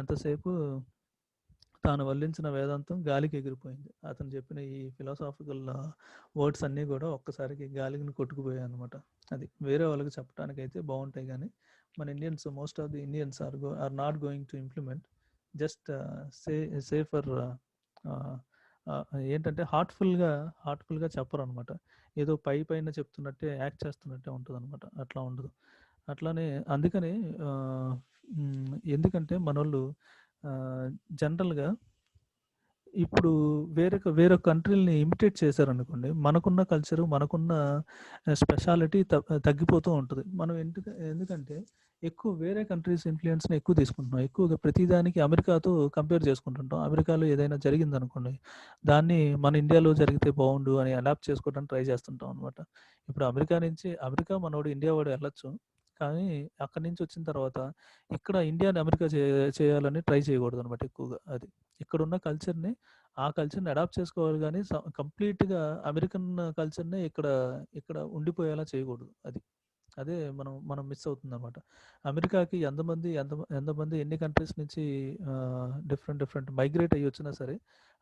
ఎంతసేపు తాను వల్లించిన వేదాంతం గాలికి ఎగిరిపోయింది. అతను చెప్పిన ఈ ఫిలాసాఫికల్ వర్డ్స్ అన్నీ కూడా ఒక్కసారికి గాలిని కొట్టుకుపోయాయి అనమాట. అది వేరే వాళ్ళకి చెప్పడానికి అయితే బాగుంటాయి, కానీ మన Indians, most of the Indians are not going to implement. Just say for ఏంటంటే హార్ట్ఫుల్గా చెప్పరు అనమాట. ఏదో పైన చెప్తున్నట్టే యాక్ట్ చేస్తున్నట్టే ఉంటుంది అనమాట. అట్లా ఉండదు. అట్లానే అందుకని ఎందుకంటే మనోళ్ళు జనరల్గా ఇప్పుడు వేరొక కంట్రీలని ఇమిటేట్ చేశారనుకోండి, మనకున్న కల్చరు, మనకున్న స్పెషాలిటీ తగ్గిపోతూ ఉంటుంది. మనం ఎందుకంటే ఎక్కువ వేరే కంట్రీస్ ఇన్ఫ్లుయెన్స్ని ఎక్కువ తీసుకుంటున్నాం. ఎక్కువగా ప్రతిదానికి అమెరికాతో కంపేర్ చేసుకుంటుంటాం. అమెరికాలో ఏదైనా జరిగిందనుకోండి, దాన్ని మన ఇండియాలో జరిగితే బాగుండు అని అడాప్ట్ చేసుకోవడానికి ట్రై చేస్తుంటాం అనమాట. ఇప్పుడు అమెరికా మనోడు ఇండియా వాడు వెళ్ళొచ్చు, కానీ అక్కడి నుంచి వచ్చిన తర్వాత ఇక్కడ ఇండియాని అమెరికా చేయాలని ట్రై చేయకూడదు అనమాట ఎక్కువగా. అది ఇక్కడున్న కల్చర్ని, ఆ కల్చర్ని అడాప్ట్ చేసుకోవాలి, కానీ కంప్లీట్గా అమెరికన్ కల్చర్ని ఇక్కడ ఉండిపోయేలా చేయకూడదు. అదే మనం మిస్ అవుతుంది అనమాట. అమెరికాకి ఎంతమంది ఎన్ని కంట్రీస్ నుంచి డిఫరెంట్ మైగ్రేట్ అయ్యి వచ్చినా సరే,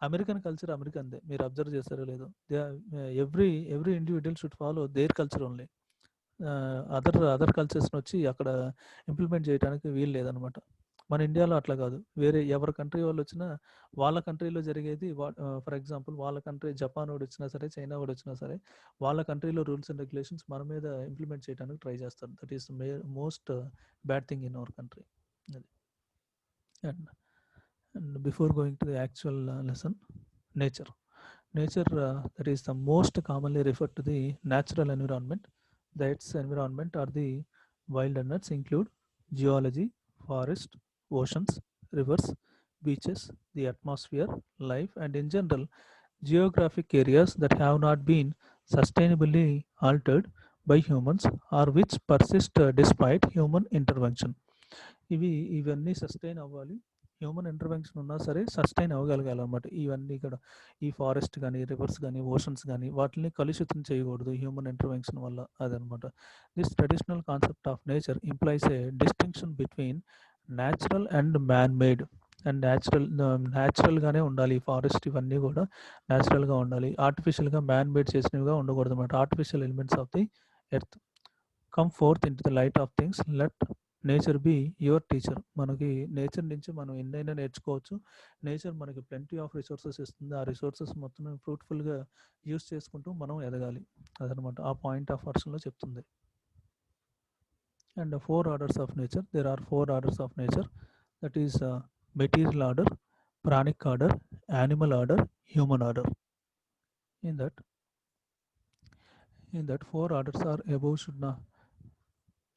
అమెరికన్ కల్చర్ అమెరికన్దే. మీరు అబ్జర్వ్ చేస్తారో లేదో, every individual should follow their culture only. Other కల్చర్స్ని వచ్చి అక్కడ ఇంప్లిమెంట్ చేయడానికి వీలు లేదనమాట. మన ఇండియాలో అట్లా కాదు. వేరే ఎవరి కంట్రీ వాళ్ళు వచ్చినా వాళ్ళ కంట్రీలో జరిగేది, ఫర్ ఎగ్జాంపుల్ వాళ్ళ కంట్రీ జపాన్ వాడు వచ్చినా సరే, చైనా వాడు వచ్చినా సరే, వాళ్ళ కంట్రీలో రూల్స్ అండ్ రెగ్యులేషన్స్ మన మీద ఇంప్లిమెంట్ చేయడానికి ట్రై చేస్తారు. That is most bad thing in our country. And before going to the actual lesson, nature that is the most commonly referred to the natural environment. Its environment or the wilderness include geology, forest, oceans, rivers, beaches, the atmosphere, life, and in general geographic areas that have not been sustainably altered by humans or which persist despite human intervention. ఇవన్నీ sustain అవ్వాలి. Human intervention ఉన్నా సరే sustain అవ్వగలగాలన్నమాట. ఇవన్నీ ఇక్కడ ఈ forest కానీ, reverse కానీ, oceans కానీ, వాటిని కలుషితం చేయకూడదు హ్యూమన్ ఇంటర్వెన్షన్ వల్ల. అదనమాట. This traditional concept of nature implies a distinction between natural and man made. And న్యాచురల్గానే ఉండాలి. ఫారెస్ట్ ఇవన్నీ కూడా న్యాచురల్గా ఉండాలి. ఆర్టిఫిషియల్గా మ్యాన్ మేడ్ చేసినవిగా ఉండకూడదు అనమాట. Artificial elements of the earth come forth into the light of things. Let nature be your teacher. మనకి నేచర్ నుంచి మనం ఎన్నైనా నేర్చుకోవచ్చు. నేచర్ మనకి ప్లెంటీ ఆఫ్ రిసోర్సెస్ ఇస్తుంది. ఆ రిసోర్సెస్ మొత్తం ఫ్రూట్ఫుల్గా యూస్ చేసుకుంటూ మనం ఎదగాలి. అదనమాట ఆ పాయింట్ ఆఫ్ వర్షన్లో చెప్తుంది. And 4 orders of nature. There are 4 orders of nature. That is material order, pranic order, animal order, human order. In that 4 orders are above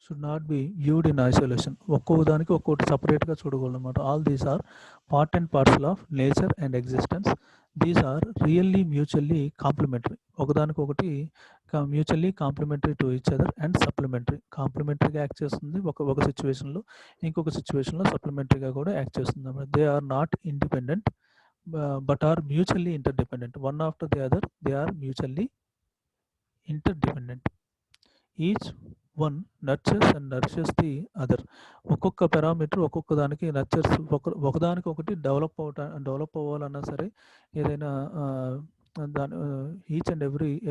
should not be viewed in isolation. ఒక్కొక్క దానికి ఒక్కొక్కటి సపరేట్గా చూడకూడదన్నమాట. All these are part and parcel of nature and existence. These are really mutually complementary. ఒకదానికొకటి mutually complementary to each other and supplementary. కాంప్లిమెంటరీగా act చేస్తుంది ఒక సిచ్యువేషన్లో, ఇంకొక సిచ్యువేషన్లో సప్లిమెంటరీగా కూడా యాక్ట్ చేస్తుంది అన్నమాట. They are not independent but are mutually interdependent. One after the other they are mutually interdependent. Each one nurtures and nurtures the other. ఒక్కొక్క పారామీటర్ ఒక్కొక్క దానికి నర్చర్స్, ఒకదానికి ఒకటి డెవలప్ అవ్వాలన్నా సరే, ఏదైనా దాని ఈచ్ అండ్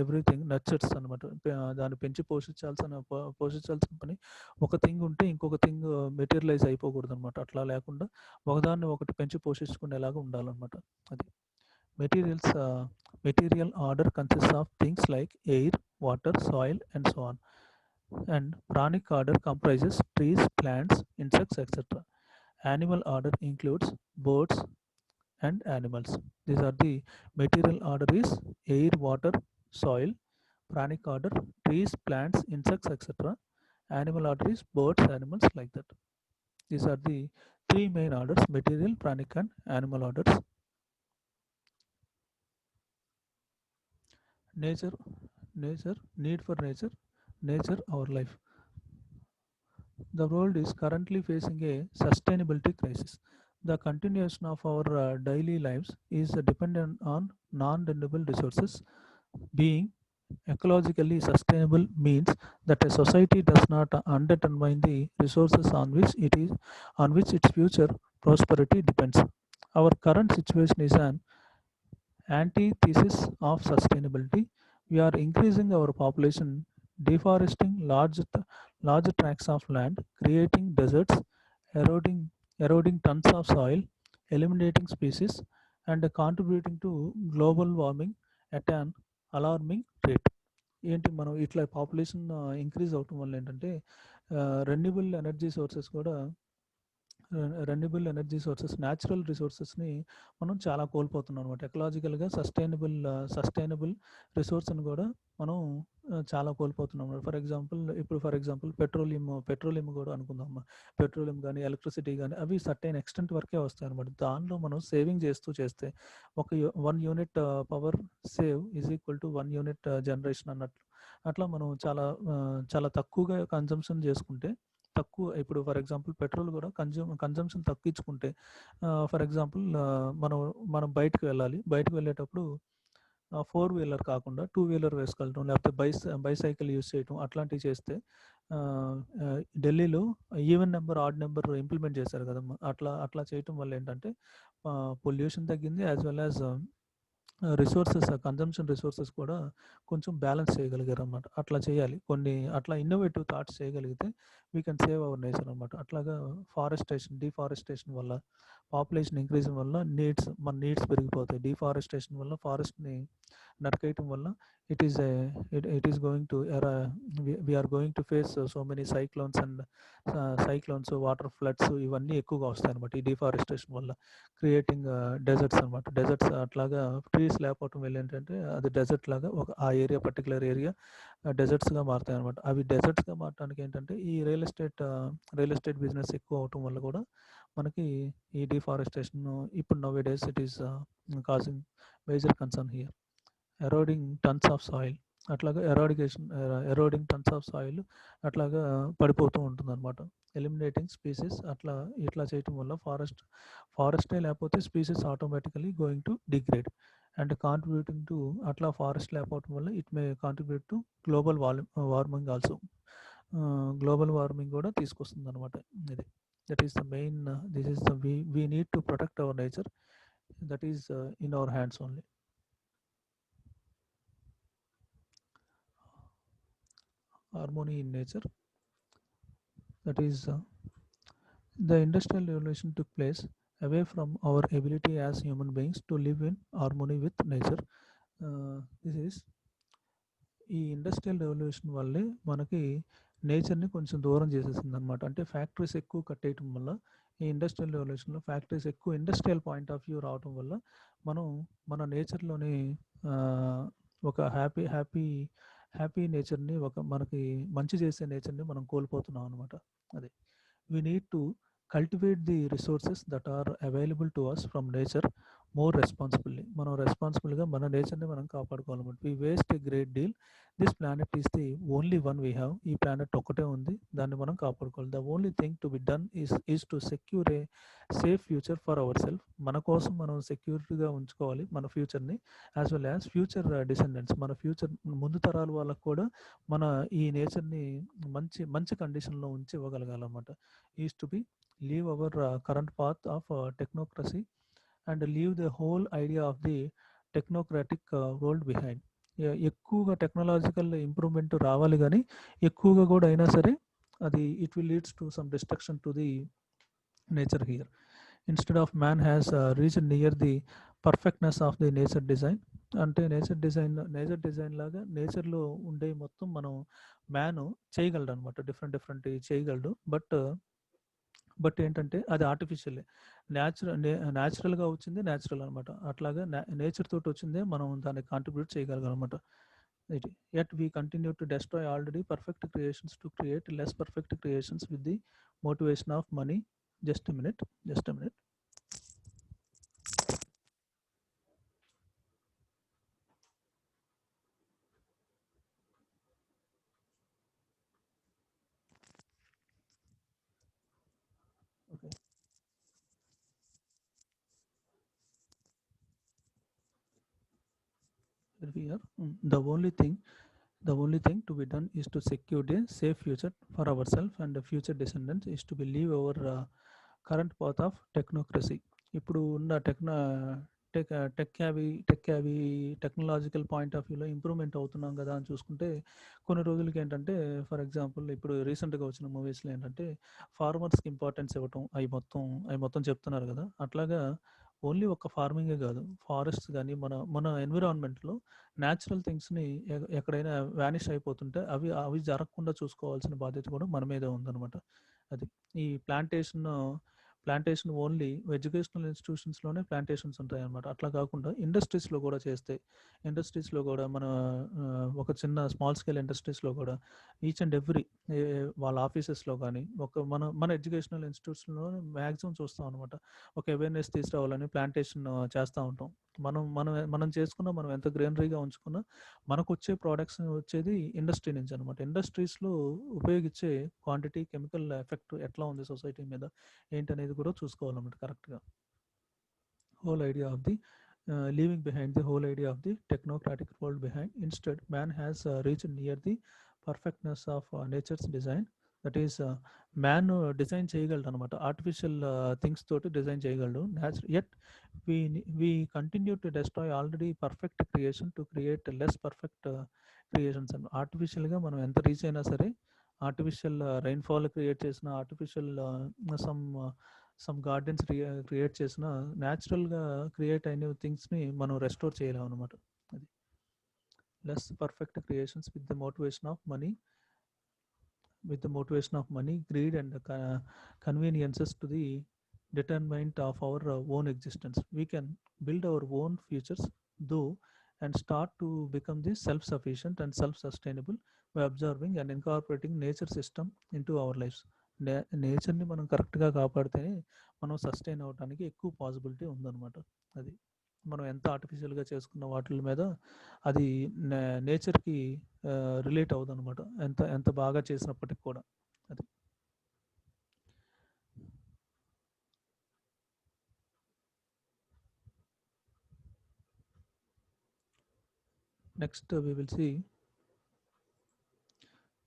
ఎవ్రీథింగ్ నర్చర్స్ అనమాట. దాన్ని పెంచి పోషించాల్సిన పని. ఒక థింగ్ ఉంటే ఇంకొక థింగ్ మెటీరియలైజ్ అయిపోకూడదు అనమాట. అట్లా లేకుండా ఒకదాన్ని ఒకటి పెంచి పోషించుకునేలాగా ఉండాలన్నమాట. అది material order consist of things like air, water, soil and so on. And pranic order comprises trees, plants, insects, etc. Animal order includes birds and animals. These are the material order is air, water, soil. Pranic order trees, plants, insects, etc. Animal order is birds, animals, like that. These are the three main orders: material, pranic and animal orders. Nature, need for nature, our life. The world is currently facing a sustainability crisis. The continuation of our daily lives is dependent on non-renewable resources. Being ecologically sustainable means that a society does not undermine the resources on which its future prosperity depends. Our current situation is an antithesis of sustainability. We are increasing our population, deforesting large tracts of land, creating deserts, eroding tons of soil, eliminating species, and contributing to global warming at an alarming rate. ఏంటి మనం ఇట్లా population increase అవటం వల్ల ఏంటంటే renewable energy sources natural రిసోర్సెస్ని మనం చాలా కోల్పోతున్నాం అనమాట. ఎకలాజికల్గా sustainable రిసోర్స్ని కూడా మనం చాలా కోల్పోతున్నాం. ఫర్ ఎగ్జాంపుల్ పెట్రోలియం కూడా అనుకుందాం. పెట్రోలియం కానీ ఎలక్ట్రిసిటీ కానీ అవి సర్టైన్ ఎక్స్టెంట్ వరకే వస్తాయి అనమాట. దానిలో మనం సేవింగ్ చేస్తే ఒక 1 unit power save is equal to 1 unit generation అన్నట్లు. అట్లా మనం చాలా తక్కువగా కన్జంప్షన్ చేసుకుంటే ఇప్పుడు ఫర్ ఎగ్జాంపుల్ పెట్రోల్ కూడా కన్జంప్షన్ తగ్గించుకుంటే ఫర్ ఎగ్జాంపుల్ మనం బయటకు వెళ్ళేటప్పుడు 4-వీలర్ కాకుండా 2-వీలర్ వేసుకెళ్ళటం, లేకపోతే బైసైకిల్ యూస్ చేయటం అట్లాంటివి చేస్తే ఢిల్లీలో even number odd number implement చేశారు కదమ్మా. అట్లా చేయటం వల్ల ఏంటంటే పొల్యూషన్ తగ్గింది, as well as consumption resources కూడా కొంచెం బ్యాలెన్స్ చేయగలిగారు అనమాట. అట్లా చేయాలి. అట్లా ఇన్నోవేటివ్ థాట్స్ చేయగలిగితే we can save hour nature అనమాట. అట్లాగా డిఫారెస్టేషన్ వల్ల పాపులేషన్ ఇంక్రీజ్ వల్ల మన నీడ్స్ పెరిగిపోతాయి. డిఫారెస్టేషన్ వల్ల ఫారెస్ట్ని నరికేయటం వల్ల it is going to we are going to face so many cyclones, water floods ఇవన్నీ ఎక్కువగా వస్తాయి అనమాట ఈ డిఫారెస్టేషన్ వల్ల. క్రియేటింగ్ డెజర్ట్స్ అనమాట. డెజర్ట్స్ అట్లాగా ట్రీస్ లేకపోవటం వల్ల ఏంటంటే అది డెజర్ట్ లాగా పర్టికులర్ ఏరియా డెజర్ట్స్గా మారుతాయి అనమాట. అవి డెజర్ట్స్గా మారడానికి ఏంటంటే ఈ రియల్ ఎస్టేట్ బిజినెస్ ఎక్కువ అవటం వల్ల కూడా మనకి ఈ డిఫారెస్టేషన్ ఇప్పుడు nowadays it is causing major concern here. Eroding tons of soil, అట్లాగా ఎరోడింగ్ టన్స్ ఆఫ్ సాయిల్ అట్లాగా పడిపోతూ ఉంటుంది అనమాట. ఎలిమినేటింగ్ స్పీసీస్ ఇట్లా చేయటం వల్ల ఫారెస్టే లేకపోతే species automatically going to degrade and contributing to అట్లా ఫారెస్ట్ లేకపోవటం వల్ల it may contribute to global warming also. Global warming కూడా తీసుకొస్తుంది అనమాట. ఇది that is the main we need to protect our nature. That is in our hands only. Harmony in nature, that is the industrial revolution took place away from our ability as human beings to live in harmony with nature. This is ఈ industrial revolution వల్లే మనకి నేచర్ని కొంచెం దూరం చేసేసింది అనమాట. అంటే factories ఎక్కువ కట్టేయటం వల్ల ఈ ఇండస్ట్రియల్ రెవల్యూషన్లో ఫ్యాక్టరీస్ ఎక్కువ ఇండస్ట్రియల్ పాయింట్ ఆఫ్ వ్యూ రావటం వల్ల మనం మన నేచర్లోని ఒక హ్యాపీ నేచర్ని మనకి మంచి చేసే నేచర్ని మనం కోల్పోతున్నాం అనమాట. అదే we need to cultivate the resources that are available to us from nature more responsibly. మనం రెస్పాన్సిబుల్గా మన నేచర్ని మనం కాపాడుకోవాలన్నమాట. We waste a great deal. This planet is the only one we have. ఈ ప్లానెట్ ఒక్కటే ఉంది, దాన్ని మనం కాపాడుకోవాలి. The only thing to be done is to secure a safe future for our self. మన కోసం మనం సెక్యూరిటీగా ఉంచుకోవాలి మన ఫ్యూచర్ని, as well as future descendants, మన ఫ్యూచర్ ముందు తరాల వాళ్ళకు కూడా మన ఈ నేచర్ని మంచి కండిషన్లో ఉంచి ఇవ్వగలగాలన్నమాట. Is to be leave our current path of technocracy and leave the whole idea of the technocratic world behind. ఎక్కువగా టెక్నాలజికల్ ఇంప్రూవ్మెంట్ రావాలి, కానీ ఎక్కువగా కూడా అయినా సరే అది it will leads to some destruction to the nature here. Instead of man has reached near the perfectness of the nature design. అంటే nature design లాగా నేచర్లో ఉండే మొత్తం మనం మ్యాన్ చేయగలడు అనమాట. డిఫరెంట్ చేయగలడు. బట్ ఏంటంటే అది ఆర్టిఫిషియల్. న్యాచురల్గా వచ్చింది న్యాచురల్ అనమాట. అట్లాగా నేచర్ తోటి వచ్చిందే మనం దాన్ని contribute చేయగలగనమాట. Yet we continue to destroy already perfect creations to create less perfect creations with the motivation of money, Just a minute. Okay. Here we are. The only thing to be done is to secure a safe future for ourselves and the future descendants is to believe our current path of technocracy. ఇప్పుడు ఉన్న tech యావీ technological point of వ్యూలో improvement అవుతున్నాం కదా అని చూసుకుంటే కొన్ని రోజులకి ఏంటంటే ఫర్ ఎగ్జాంపుల్ ఇప్పుడు రీసెంట్గా వచ్చిన మూవీస్లో ఏంటంటే ఫార్మర్స్కి ఇంపార్టెన్స్ ఇవ్వటం అవి మొత్తం చెప్తున్నారు కదా అట్లాగా ఓన్లీ ఒక ఫార్మింగే కాదు ఫారెస్ట్స్ కానీ మన ఎన్విరాన్మెంట్లో న్యాచురల్ థింగ్స్ని ఎక్కడైనా వ్యానిష్ అయిపోతుంటే అవి జరగకుండా చూసుకోవాల్సిన బాధ్యత కూడా మన మీదే ఉందన్నమాట. అది ఈ ప్లాంటేషన్ ఓన్లీ ఎడ్యుకేషనల్ ఇన్స్టిట్యూషన్స్లోనే ప్లాంటేషన్స్ ఉంటాయన్నమాట. అట్లా కాకుండా ఇండస్ట్రీస్లో కూడా చేస్తే ఇండస్ట్రీస్లో కూడా మన ఒక చిన్న స్మాల్ స్కేల్ ఇండస్ట్రీస్లో కూడా ఈచ్ అండ్ ఎవ్రీ వాళ్ళ ఆఫీసెస్లో కానీ మన ఎడ్యుకేషనల్ ఇన్స్టిట్యూట్స్లో మ్యాక్సిమం చూస్తాం అనమాట. ఒక అవేర్నెస్ తీసుకురావాలని ప్లాంటేషన్ చేస్తూ ఉంటాం. మనం చేసుకున్న మనం ఎంత గ్రీనరీగా ఉంచుకున్నా మనకు వచ్చే ప్రోడక్ట్స్ వచ్చేది ఇండస్ట్రీ నుంచి అనమాట. ఇండస్ట్రీస్లో ఉపయోగించే క్వాంటిటీ కెమికల్ ఎఫెక్ట్ ఎట్లా ఉంది సొసైటీ మీద ఏంటనేది కూడా చూసుకోవాలన్నమాట కరెక్ట్గా. whole idea of the leaving behind the whole idea of the technocratic world behind. Instead, man has reached near the perfectness of nature's design. That is, man design చేయగలడు అనమాట. Artificial things తోటి design చేయగలడు. Yet we continue to destroy already perfect creation to create less perfect creations. And ఆర్టిఫిషియల్గా మనం ఎంత reach అయినా సరే artificial rainfall create చేసిన ఆర్టిఫిషియల్ సమ్ గార్డెన్స్ క్రియేట్ చేసిన న్యాచురల్గా క్రియేట్ అయిన థింగ్స్ని మనం రెస్టోర్ చేయలేము అనమాట. అది less perfect creations with the motivation of money greed and conveniences to the determinant of our own existence. We can build our own futures though and start to become the self-sufficient and self-sustainable by observing and incorporating nature system into our lives. నేచర్ని మనం కరెక్ట్గా కాపాడితేనే మనం sustain అవ్వడానికి ఎక్కువ possibility ఉందన్నమాట. అది మనం ఎంత ఆర్టిఫిషియల్గా చేసుకున్న వాటి మీద అది నేచర్కి రిలేట్ అవుతుంది అనమాట, ఎంత బాగా చేసినప్పటికి కూడా. అది next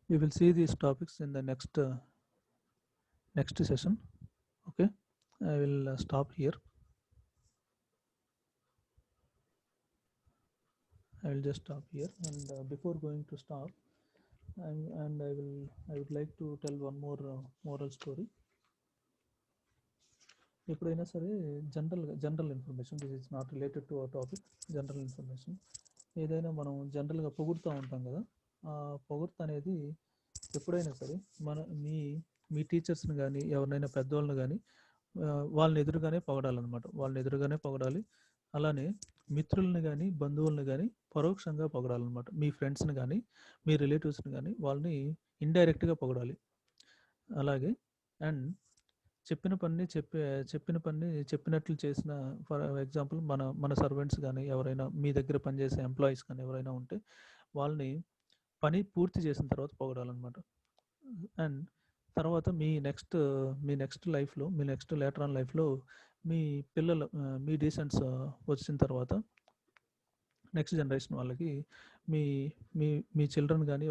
we will see these topics in the next session. Okay, I will stop here. I will just stop here, and before going to stop, I would like to tell one more moral story. ఎప్పుడైనా సరే general information, this is not related to our topic, general information. ఏదైనా మనం జనరల్గా పొగుడుతూ ఉంటాం కదా, ఆ పొగుడుత అనేది ఎప్పుడైనా సరే మీ టీచర్స్ని కానీ ఎవరినైనా పెద్దవాళ్ళని కానీ వాళ్ళని ఎదురుగానే పొగడాలి. అలానే మిత్రుల్ని కానీ బంధువులను కానీ పరోక్షంగా పొగడాలన్నమాట. మీ ఫ్రెండ్స్ని కానీ మీ రిలేటివ్స్ని కానీ వాళ్ళని ఇండైరెక్ట్గా పొగడాలి. అలాగే అండ్ చెప్పిన పని చెప్పినట్లు చేసిన, ఫర్ ఎగ్జాంపుల్ మన సర్వెంట్స్ కానీ ఎవరైనా మీ దగ్గర పనిచేసే ఎంప్లాయీస్ కానీ ఎవరైనా ఉంటే వాళ్ళని పని పూర్తి చేసిన తర్వాత పొగడాలన్నమాట. అండ్ తర్వాత మీ నెక్స్ట్ లేటర్ ఆన్ లైఫ్లో మీ పిల్లలు మీ డీసెంట్స్ వచ్చిన తర్వాత నెక్స్ట్ జనరేషన్ వాళ్ళకి మీ చిల్డ్రన్ కానీ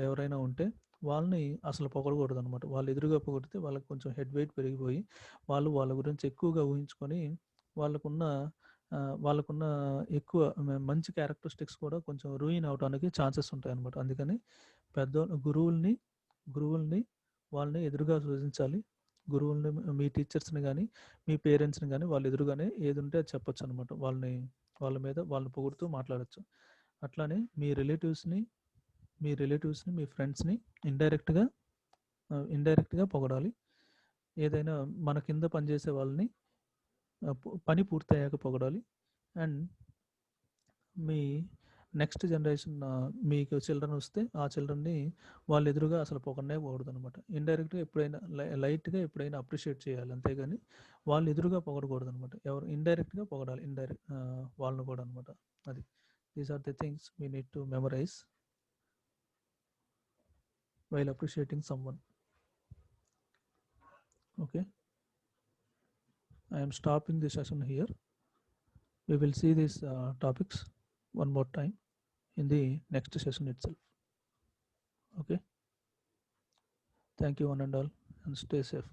ఎవరైనా ఉంటే వాళ్ళని అసలు పొగడకూడదు అనమాట. వాళ్ళు ఎదురుగా పొగిడితే వాళ్ళకి కొంచెం హెడ్ వెయిట్ పెరిగిపోయి వాళ్ళ గురించి ఎక్కువగా ఊహించుకొని వాళ్ళకున్న ఎక్కువ మంచి క్యారెక్టరిస్టిక్స్ కూడా కొంచెం రూయిన్ అవడానికి ఛాన్సెస్ ఉంటాయి అనమాట. అందుకని గురువుల్ని వాళ్ళని ఎదురుగా సూచించాలి. గురువుల్ని, మీ టీచర్స్ని కానీ మీ పేరెంట్స్ని కానీ వాళ్ళు ఎదురుగానే ఏది ఉంటే అది చెప్పొచ్చు అనమాట. వాళ్ళని పొగుడుతూ మాట్లాడచ్చు. అట్లానే మీ రిలేటివ్స్ని మీ ఫ్రెండ్స్ని ఇండైరెక్ట్గా పొగడాలి. ఏదైనా మన కింద పనిచేసే వాళ్ళని పని పూర్తయ్యాక పొగడాలి. అండ్ మీ నెక్స్ట్ జనరేషన్ మీకు చిల్డ్రన్ వస్తే ఆ చిల్డ్రన్ని వాళ్ళ ఎదురుగా అసలు పొగడనే పోకూడదు అనమాట. ఇండైరెక్ట్గా ఎప్పుడైనా లైట్గా ఎప్పుడైనా అప్రిషియేట్ చేయాలి, అంతేగాని వాళ్ళు ఎదురుగా పొగడకూడదు అనమాట. ఎవరు ఇండైరెక్ట్గా పొగడాలి, వాళ్ళని కూడా అనమాట. అది these are the things we need to memorise while appreciating someone. Okay, I am stopping the session here. We will see these topics one more time in the next session itself. Okay, thank you one and all, and stay safe.